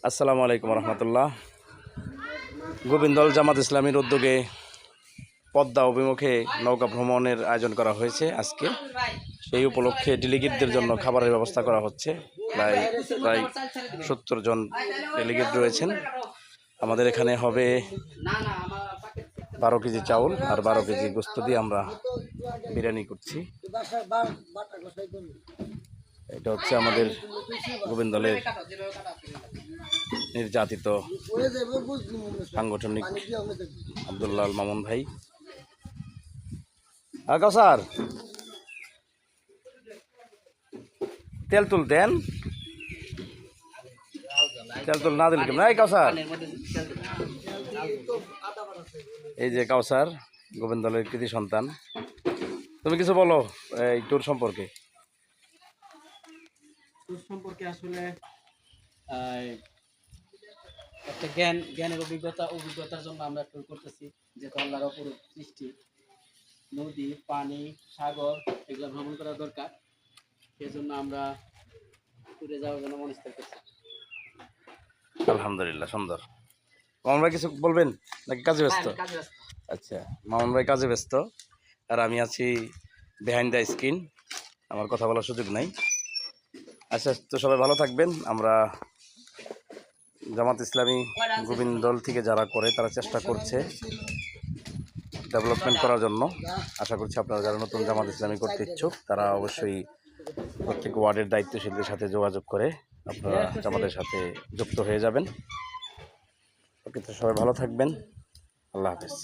আসসালামু আলাইকুম রহমতুল্লাহ। গোবিন্দল জামাত ইসলামীর উদ্যোগে পদ্মা অভিমুখে নৌকা ভ্রমণের আয়োজন করা হয়েছে আজকে। সেই উপলক্ষে ডেলিগেটদের জন্য খাবারের ব্যবস্থা করা হচ্ছে। প্রায় প্রায় 70 জন ডেলিগেট রয়েছেন। আমাদের এখানে হবে 12 কেজি চাউল আর 12 কেজি গোস্ত দিয়ে আমরা বিরিয়ানি করছি। এটা হচ্ছে আমাদের গোবিন্দলের নির্যাতিত সাংগঠনিক আব্দুল্লাহ মামুন ভাই। কাউসার তেল তুলতেন, তেল তুল না দিলে কেমন? এই কাউসার, এই যে কাউসার গোবিন্দলের কৃতি সন্তান। তুমি কিছু বলো এই ট্যুর সম্পর্কে। আসলে একটা জ্ঞানের অভিজ্ঞতার জন্য আমরা ট্যুর করতেছি। যেহেতু আল্লাহর অপরূপ সৃষ্টি, নদী, পানি, সাগর এগুলো ভ্রমণ করা দরকার। সেই জন্য আমরা ট্যুরে যাওয়ার জন্য মনস্থির করছি। আলহামদুলিল্লাহ, সুন্দর। মামুন ভাই কিছু বলবেন নাকি কাজে ব্যস্ত? আচ্ছা, মামুন ভাই কাজে ব্যস্ত আর আমি আছি বিহাইন্ড দ্য স্ক্রিন, আমার কথা বলার সুযোগ নাই। আচ্ছা, তো সবাই ভালো থাকবেন। আমরা জামাত ইসলামী গোবিন্দল থেকে যারা করে তারা চেষ্টা করছে ডেভেলপমেন্ট করার জন্য। আশা করছি আপনারা যারা নতুন জামাত ইসলামী করতে ইচ্ছুক তারা অবশ্যই প্রত্যেক ওয়ার্ডের দায়িত্বশীলদের সাথে যোগাযোগ করে আপনারা জামাতের সাথে যুক্ত হয়ে যাবেন। ওকে, তো সবাই ভালো থাকবেন। আল্লাহ হাফেজ।